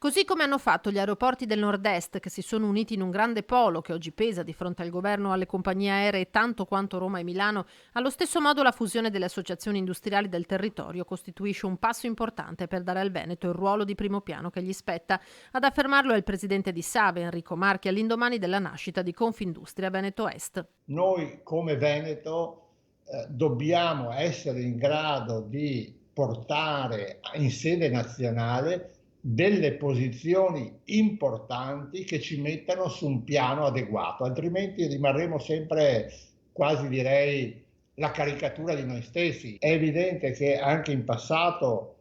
Così come hanno fatto gli aeroporti del nord-est, che si sono uniti in un grande polo che oggi pesa di fronte al governo e alle compagnie aeree tanto quanto Roma e Milano, allo stesso modo la fusione delle associazioni industriali del territorio costituisce un passo importante per dare al Veneto il ruolo di primo piano che gli spetta. Ad affermarlo è il presidente di Save, Enrico Marchi, all'indomani della nascita di Confindustria Veneto Est. Noi come Veneto dobbiamo essere in grado di portare in sede nazionale delle posizioni importanti che ci mettano su un piano adeguato, altrimenti rimarremo sempre, quasi direi, la caricatura di noi stessi. È evidente che anche in passato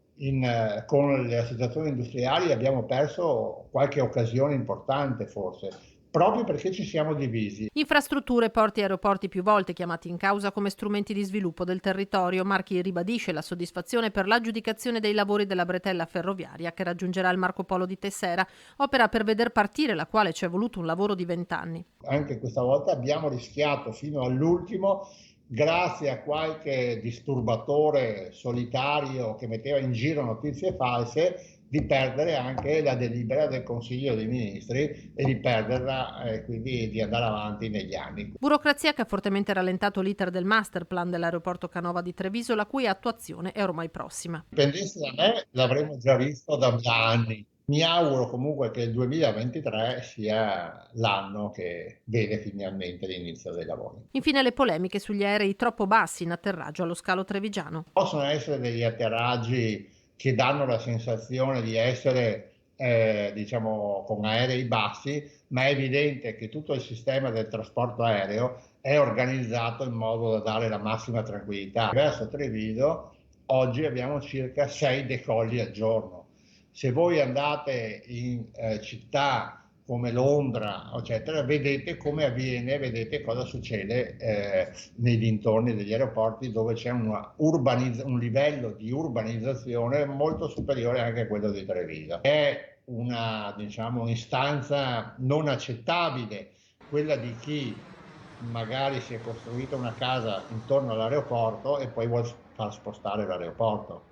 con le associazioni industriali abbiamo perso qualche occasione importante forse, proprio perché ci siamo divisi. Infrastrutture, porti e aeroporti più volte chiamati in causa come strumenti di sviluppo del territorio. Marchi ribadisce la soddisfazione per l'aggiudicazione dei lavori della bretella ferroviaria che raggiungerà il Marco Polo di Tessera, opera per veder partire la quale ci è voluto un lavoro di 20 anni. Anche questa volta abbiamo rischiato fino all'ultimo, grazie a qualche disturbatore solitario che metteva in giro notizie false, di perdere anche la delibera del Consiglio dei Ministri e di perderla e quindi di andare avanti negli anni. Burocrazia che ha fortemente rallentato l'iter del master plan dell'aeroporto Canova di Treviso, la cui attuazione è ormai prossima. Dipendesse da me l'avremmo già visto da anni. Mi auguro comunque che il 2023 sia l'anno che vede finalmente l'inizio dei lavori. Infine le polemiche sugli aerei troppo bassi in atterraggio allo scalo trevigiano. Possono essere degli atterraggi che danno la sensazione di essere, diciamo, con aerei bassi, ma è evidente che tutto il sistema del trasporto aereo è organizzato in modo da dare la massima tranquillità. Verso Treviso oggi abbiamo circa 6 decolli al giorno. Se voi andate in città come Londra, eccetera, vedete come avviene, vedete cosa succede nei dintorni degli aeroporti dove c'è un livello di urbanizzazione molto superiore anche a quello di Treviso. È una, diciamo, un'istanza non accettabile quella di chi magari si è costruita una casa intorno all'aeroporto e poi vuol far spostare l'aeroporto.